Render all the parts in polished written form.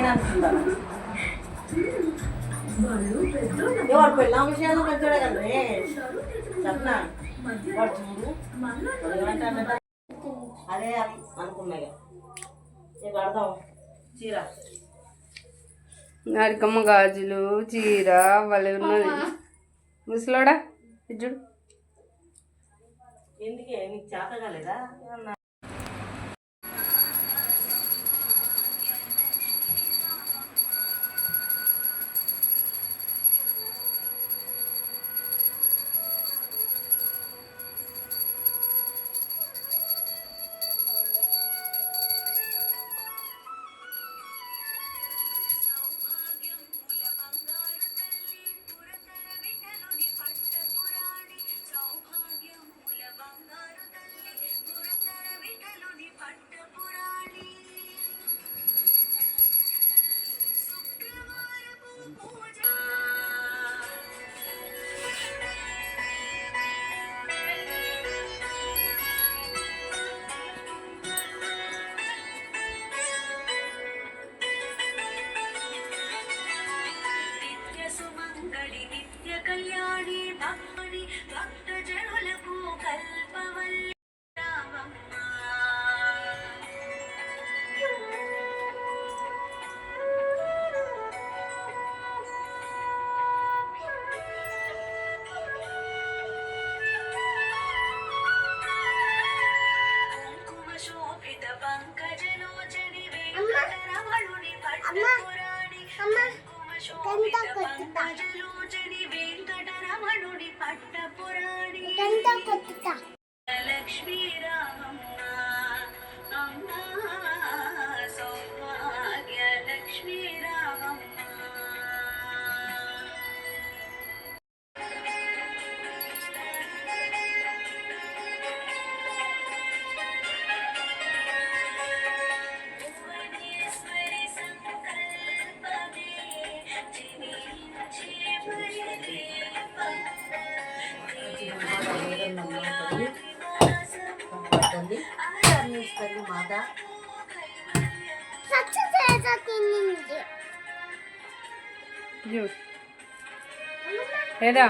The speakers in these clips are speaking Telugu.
నేను అనుకుంటాను ఎవరు పెళ్ళ విషయాలు పెంచాడే కదండి చెప్పనా వాడు చూడు అదే అనుకున్నాయి ఇక అర్థం చీర అరికమ్మ గాజులు చీర వాళ్ళే ఉన్నది ముసలోడా చూడు ఎందుకే నీకు చేత కాలేదా ఏదా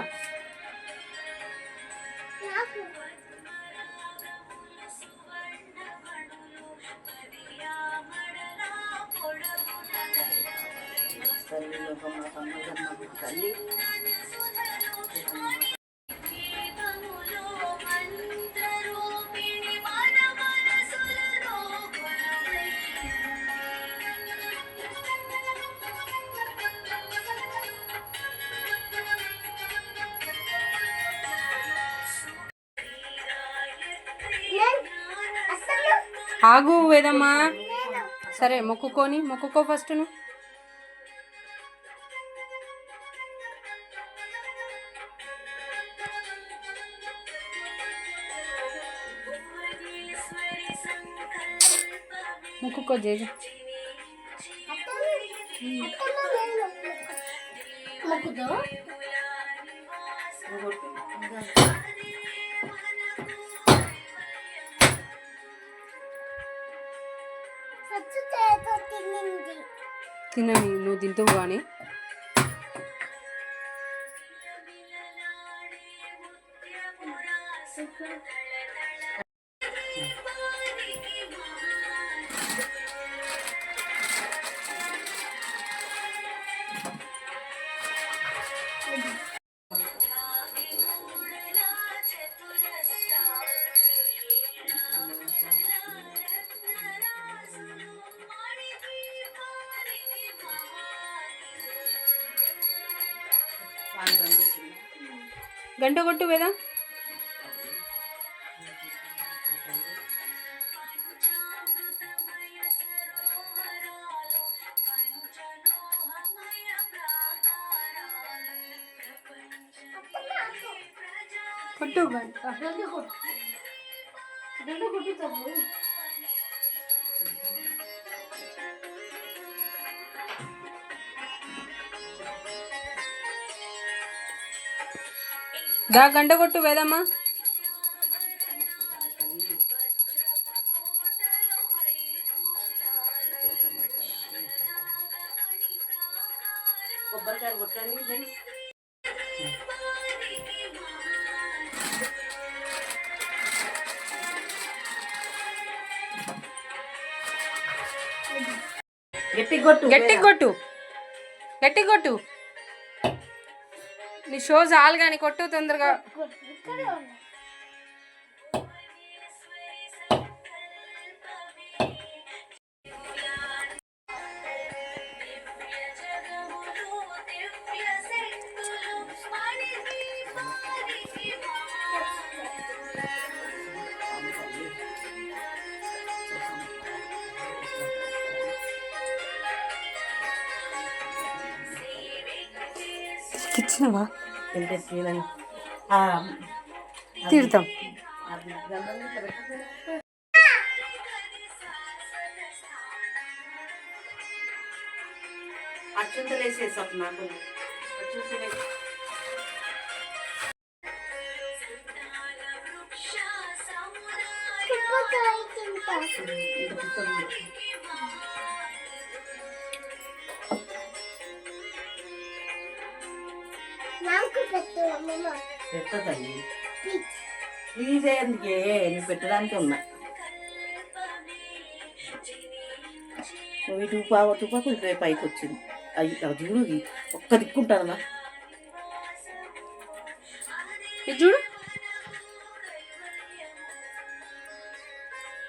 తల్లి ఆగు వేదమ్మా సరే మొక్కుకో ఫస్ట్ నువ్వు మొక్కుకో జేజు తినని నువ్వు తింటావు కానీ గంట కొట్టు వేదా కొట్టు దా గంట కొట్టు వేదమ్మా కొబ్బరికాయలు కొట్టండి ఇద్దరు. గట్టి కొట్టు గట్టి కొట్టు గట్టి కొట్టు నీ షో చాలు కానీ కొట్టు తొందరగా ఇచ్చినవా ఎంత సీలని తీరుతాం అత్యంతలు వేసేసాం నాకు అత్యంతలు పెట్టదండి ప్లీజ్ ఎందుకే నువ్వు పెట్టడానికి ఉన్నా నువ్వు తుపాకులు పైకి వచ్చింది అయ్యి చూడు ఒక్క దిక్కుంటారా ఇది చూడు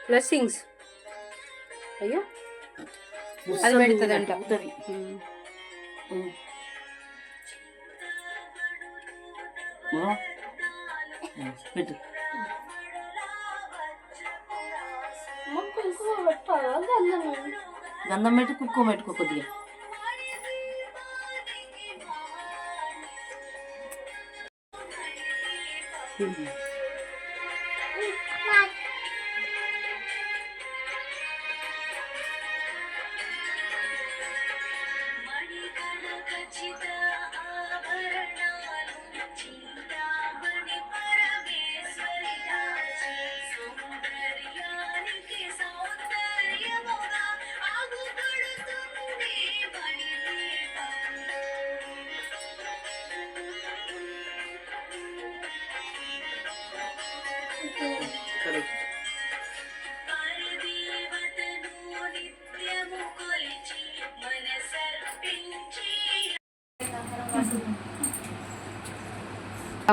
బ్లెస్సింగ్స్ అయ్యో అది పెడుతుందంట పెట్టు గంధం పెట్టి కుక్కో పెట్టుకో కొద్దిగా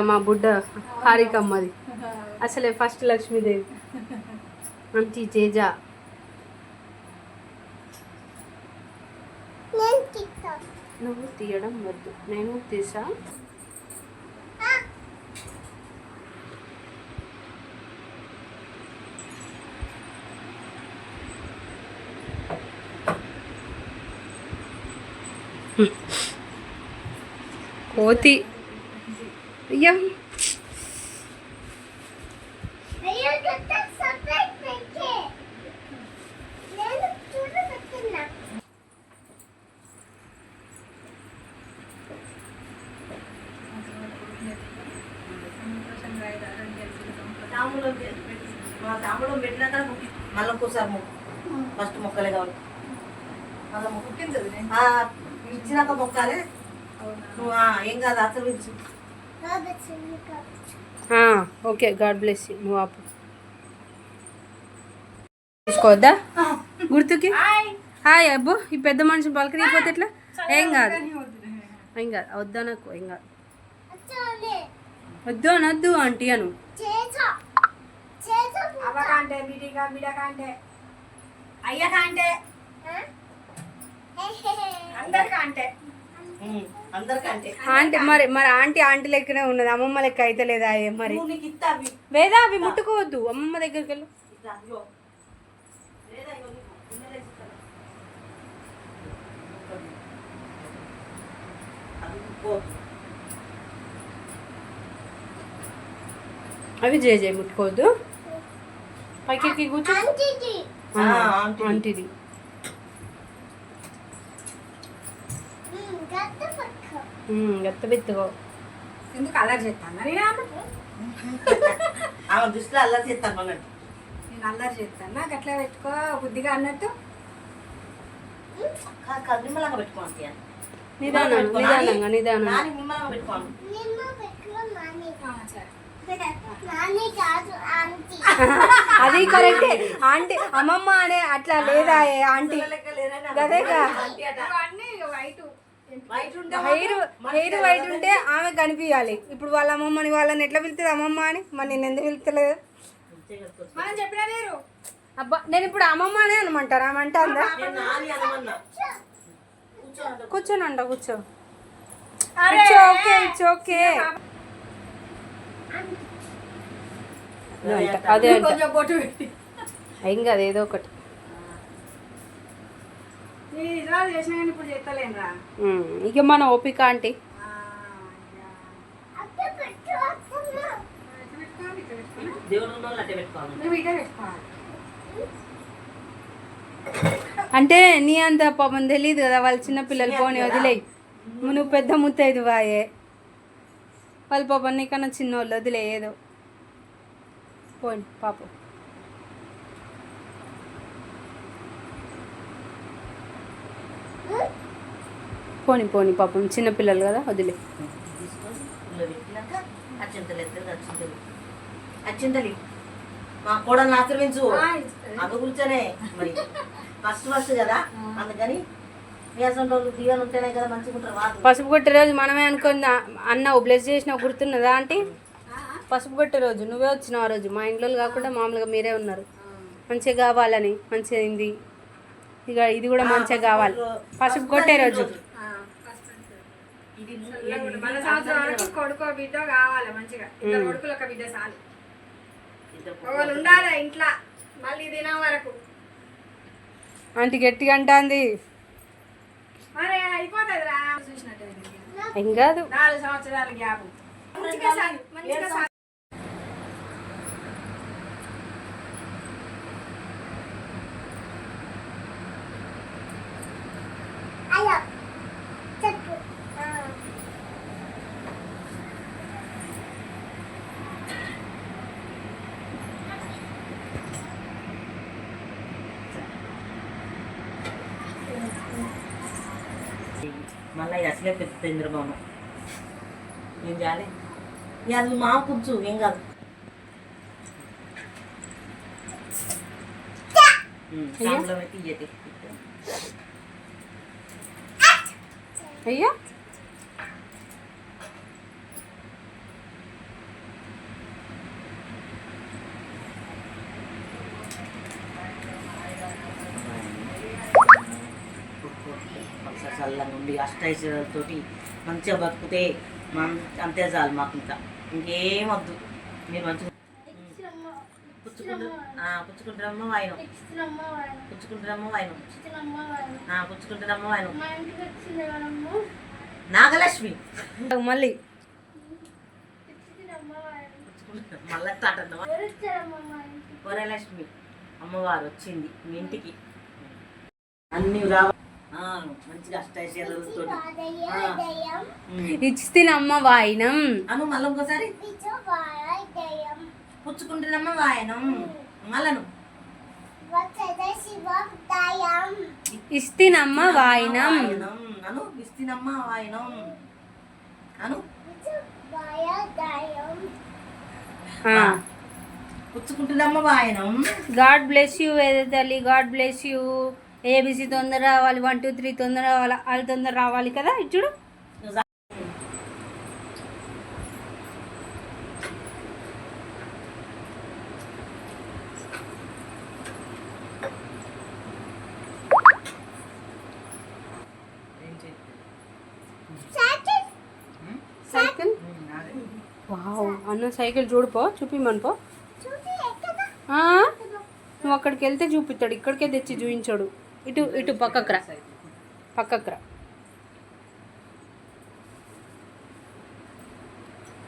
మా బుడ్డ హారికమ్మది అసలే ఫస్ట్ లక్ష్మీదేవి మంచి తేజ నువ్వు తీయడం వద్దు నేను తీసా కోతి అయ్యా మా తాముడు పెట్టినాక మళ్ళీ ఇంకోసారి మొక్కు ఫస్ట్ మొక్కలే కావాలి మళ్ళీ మొక్కు ఇచ్చినాక మొక్కాలే నువ్వు ఏం కాదు అసలు ఇచ్చు ఓకే గాడ్ బ్లెస్ యూ నువ్వు ఆపు తీసుకోవద్దా గుర్తుకి హాయ్ అబ్బో ఈ పెద్ద మనిషి పలకరిపోతే ఎట్లా ఏం కాదు ఏం కాదు వద్దా నాకు ఏం కాదు వద్దు అనొద్దు ఆంటీ అను అవకంటే బిడిగా బిడకంటే అయ్యకంటే అందరికంటే అందరికంటే ఆంటీ మరి మరి ఆంటీ లెక్కనే ఉన్నది అమ్మమ్మ లెక్క అయితే లేదా మరి నువ్వు నీకు ఇస్తా అవి వేదా అవి ముట్టుకోవద్దు అమ్మమ్మ దగ్గరికి వెళ్ళు ఇట్లా అయ్యో లేదా ఇగో నీకు గిన్నెలో ఇస్తాను. అది పో. అవి జే ముట్టుకోవద్దు పైకి ఎక్కి కూర్చో ఆంటీది గత్త బెత్తుకో ఎందుకు అల్లరి చేస్తాను నేను ఆమె దృష్టిలో అల్లరి చేస్తాను అన్నట్టు నేను అల్లరి చేస్తాను నాకు అట్లా పెట్టుకో బుద్ధిగా అన్నట్టు నిమ్మలంగా పెట్టుకోండి నిదానంగా నాని నిమ్మలంగా పెట్టుకోను. అది కరెక్టే ఆంటీ అమ్మమ్మ అనే అట్లా లేదా ఆంటీ గదేగా హెయిర్ వైట్ ఉంటే ఆమె కనిపించాలి. ఇప్పుడు వాళ్ళ అమ్మమ్మని వాళ్ళని ఎట్లా పిలుస్తుంది అమ్మమ్మ అని, మరి నేను ఎందుకు పిలుస్తలేదు? మనం చెప్పినా లేరు. అబ్బా నేను ఇప్పుడు అమ్మమ్మ అనే అనమంటారా? ఆమె అంటే అందా కూర్చోనంట కూర్చో. ఇట్స్ ఓకే ఇట్స్ ఓకే అదే అంట. కొంచెం బొట్టు పెట్టి ఏం కాదు ఏదో ఒకటి. నేను ఇజ్రాయల్ చేసిన కానీ ఇప్పుడు చేస్తలేనురా. ఇక మన ఓపిక ఆంటీ. దేవుడు ఉన్నోళ్ళు అట్టే పెట్టుకోవాలి. నువ్వు ఇదే పెట్టుకోవాలి. అంటే నీ అంత పాపం తెలియదు కదా, వాళ్ళ చిన్నపిల్లలు పోనీ వదిలేయి. నువ్వు పెద్ద ముత్తైదు వాయే, వాళ్ళ పాపం నీకన్నా చిన్నోళ్ళు వదిలే ఏదో పోనీ పాపం. పోనీ పోనీ పాపం చిన్నపిల్లలు కదా వదిలే. అచ్చింతలి మా కోడల్ని ఆశ్రమించు. అందు కూర్చొనే మరి ఫస్ట్ కదా, అందుకని దీవెన ఉంటేనే కదా మంచిగా ఉంటారు వాళ్ళు. పసుపు కొట్టే రోజు మనమే అనుకున్న అన్న బ్లెస్ చేసిన గుర్తున్నదా ఆంటీ? పసుపు కొట్టే రోజు నువ్వే వచ్చినావు. ఆ రోజు మా ఇంట్లో కాకుండా మామూలుగా మీరే ఉన్నారు. మంచిగా కావాలని మంచిగా అయింది. ఇక ఇది కూడా మంచిగా కావాలి. పసుపు కొట్టే రోజు మన సంవత్సరం వరకు కొడుకో బిడ్డ కావాలి మంచిగా. ఇద్దరు కొడుకులు ఒక బిడ్డ చాలు. ఒకళ్ళు ఉండాలి ఇంట్లో మళ్ళీ దినం వరకు. ఆంటీ గట్టిగా అంటాంది. మరి అయిపోతుంది రా చూసినట్టు ఏం కాదు 4 సంవత్సరాల గ్యాప్. మళ్ళీ అసలే పెద్ద ఇంద్రభవనం ఏం చేయాలి? అది మా కూర్చు ఏం కాదు. అయ్యా చల్లగా ఉండి అష్టైశ్వర్యాలతోటి మంచిగా బతుకుతే అంతే చాలు మాకు. ఇంకేం వద్దు. మీరు మంచిగా పుచ్చుకుంటారమ్మ వాయినం, పుచ్చుకుంటారమ్మ వాయినం, పుచ్చుకుంటారమ్మ వాయినం. నాగలక్ష్మి మళ్ళీ మళ్ళీ స్టార్ట్ అన్నమా? వరలక్ష్మి అమ్మవారు వచ్చింది మీ ఇంటికి. అన్ని రావాలి మంచిగా అష్టైశ్వర్యాలతో. ఇచ్చినమ్మ వాయినం అను మళ్ళీ ఇంకోసారి పుచ్చుకుంటున్నమ్మ వాయనం. మళ్ళను ఇస్తినమ్మ వాయినం అను ఇస్తినమ్మ వాయనం అను పుచ్చుకుంటున్నమ్మ వాయనం. గాడ్ బ్లెస్ యూ వేద తల్లి, గాడ్ బ్లెస్ యూ. ఏబిసి తొందర రావాలి, 1 2 3 తొందర రావాలి, వాళ్ళు తొందర రావాలి కదా. ఇచ్చుడు సైకిల్. వావ్ అన్న సైకిల్ చూడుపో, చూపిమనుపో. నువ్వు అక్కడికి వెళ్తే చూపిస్తాడు, ఇక్కడికే తెచ్చి చూపించాడు. ఇటు ఇటు పక్కకు రా, పక్కకు రా.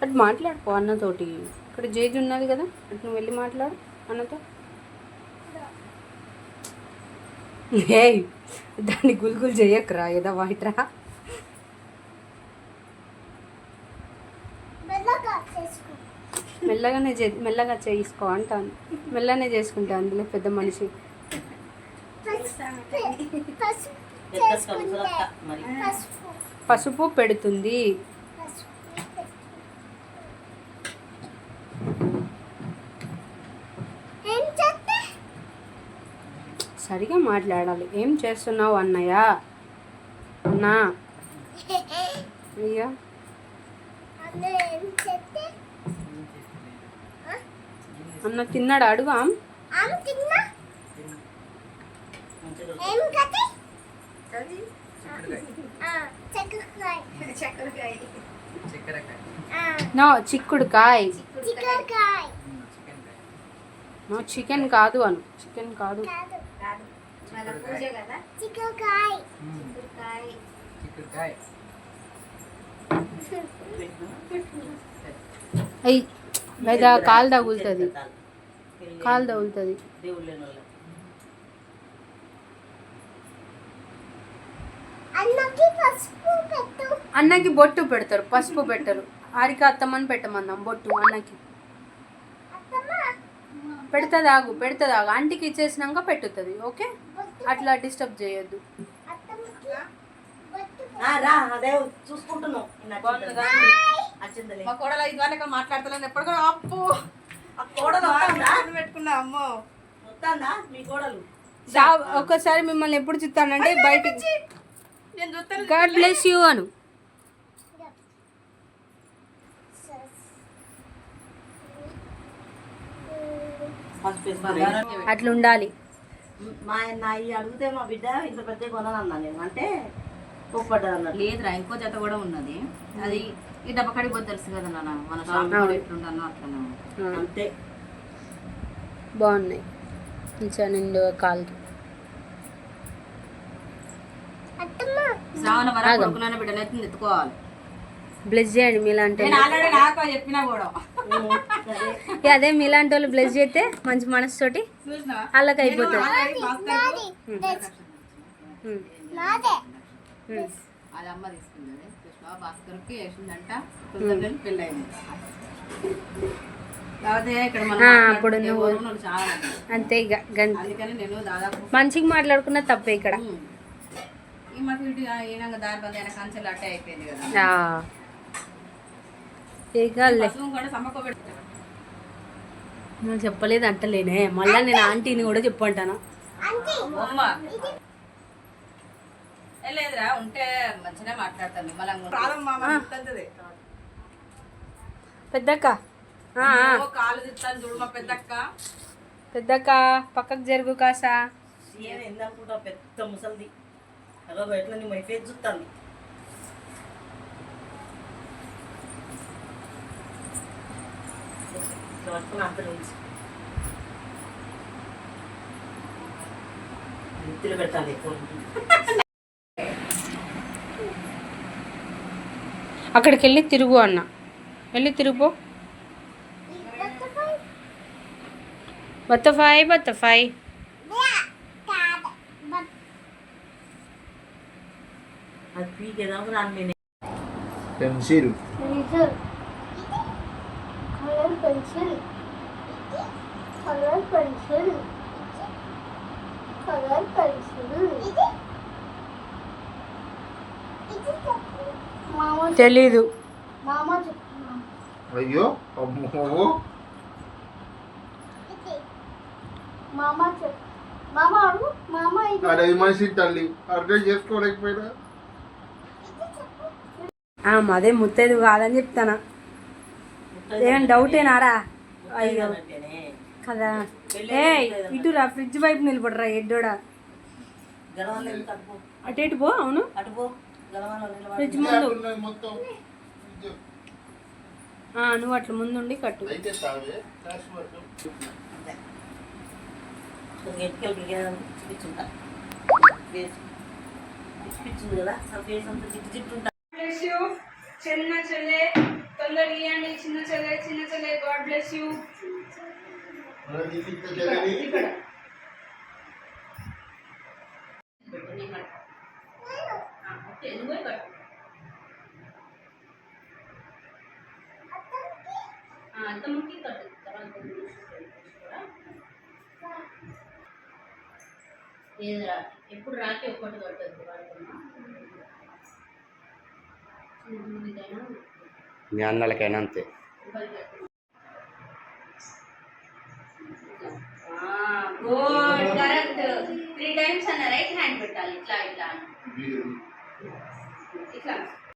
అటు మాట్లాడుకో అన్నతోటి. ఇక్కడ జేజు ఉన్నది కదా, అటు నువ్వు వెళ్ళి మాట్లాడు అన్నతో. ఏ దాన్ని గుల్గుల్ చేయకరా, ఏదో వాయిట్రా. మెల్లగా చేసుకో అంటాను. మెల్లనే చేసుకుంటా, అందులో పెద్ద మనిషి. పసుపు పెడుతుంది. సరిగా మాట్లాడాలి. ఏం చేస్తున్నావు అన్నయ్య? అన్నా అయ్యా అన్న తిన్నాడు అడుగా. నో చిక్కుడుకాయ. నో చికెన్ కాదు అను. చికెన్ కాదు. అయ్యి లేదా కాలు తగులుతుంది. కాలు తగులుతుంది. అన్నకి బొట్టు పెడతారు, పసుపు పెట్టరు. ఆరిక అత్తమ్మని పెట్టమన్నాం బొట్టు అన్నకి. పెడతాదాగు పెడతాదాగు ఆంటీకి ఇచ్చేసినాక పెట్టుతుంది. ఓకే, అట్లా డిస్టర్బ్ చేయొద్దు. మాట్లాడుతున్నాను ఎప్పుడు అప్పు పెట్టుకున్నా. అమ్మో మీ కోడలు ఒక్కసారి మిమ్మల్ని ఎప్పుడు చూస్తానంటే బయటికి గాడ్ బ్లెస్ యూ అను. అట్లా ఉండాలి. మా నాయి అడిగితే మా బిడ్డ ఇంత పెద్ద కొనను అన్నా నేను. అంటే ఒప్పడ్డారు అన్నట్టు. లేదురా, ఇంకో జత కూడా ఉన్నది. అది ఈ డబ్బకాడికి పోతే తెలుసు కదా నాన్న, మన షాప్ ఎట్లుంటానో అట్లనే అంతే. బాగున్నాయి కొంచెం నిండు కాలుకి. శ్రావణ వరకు కొడుకున్న బిడ్డనైతే ఎత్తుకోవాలి. బ్లెస్ చేయండి మీలాంటి చెప్పినా కూడా అదే మీలాంటి వాళ్ళు బ్లెస్ చేస్తే మంచి మనసు తోటి వాళ్ళకి అయిపోతుంది. అది అమ్మ తీసుకున్నది. భాస్కర్కి వేసిందంట, పెళ్ళి అయింది. అప్పుడు నువ్వు అంతే ఇక అందుకని నేను దాదాపు మంచిగా మాట్లాడుకున్న తప్పే ఇక్కడ. ఈ మాకు ఇటు ఈయనంగా దారి బంద్ అయిన కంచెలు అట్టే అయిపోయింది కదా. నువ్వు చెప్పలేదు అంటలేనే, మళ్ళా నేను ఆంటీని కూడా చెప్పంటాను. లేదురా, ఉంటే మంచిగా మాట్లాడతాను. పెద్దక్క కాలు తిస్తాను చూడు మా పెద్దక్క. పెద్దక్క పక్కకు జరుగు కాసా. ఏందనుకుంటా పెద్ద ముసలిది ఎట్లా నీ మైఫేజ్ చూస్తాను. పెట్టాలి అక్కడికి వెళ్ళి తిరుగు అన్న. వెళ్ళి తిరుగు. బత్తఫాయ్ బత్తఫాయ్. పెన్సిల్ తెలీదు. అయ్యో అమ్మో అరే మనిషి తల్లి అర్థం చేసుకోలేకపోయినా అదే ముత్తైదు కాదని చెప్తానా. ఏమైనా డౌట్ ఏనారా? అయ్యో కదా. ఏ ఇటురా, ఫ్రిడ్జ్ వైపు నిలబడరా ఎడ్డోడా. అటు ఇటు పో. అవును ఫ్రిడ్జ్ ముందు నువ్వు అట్లా ముందుండి కట్టు. చిన్న చెల్లె తొందర ఇవ్వండి. చిన్న చెల్లె గాడ్ బ్లెస్ యూ. ఇక్కడ అత్తమ్మకి కట్టు. ఎప్పుడు రాకి ఒక్కటి కట్టద్దు. మీ అన్నలకైనా అంతే. గుడ్ కరెక్ట్ 3 times అన్న రైట్ హ్యాండ్ పెట్టాలి ఇట్లా ఇట్లా ఇట్లా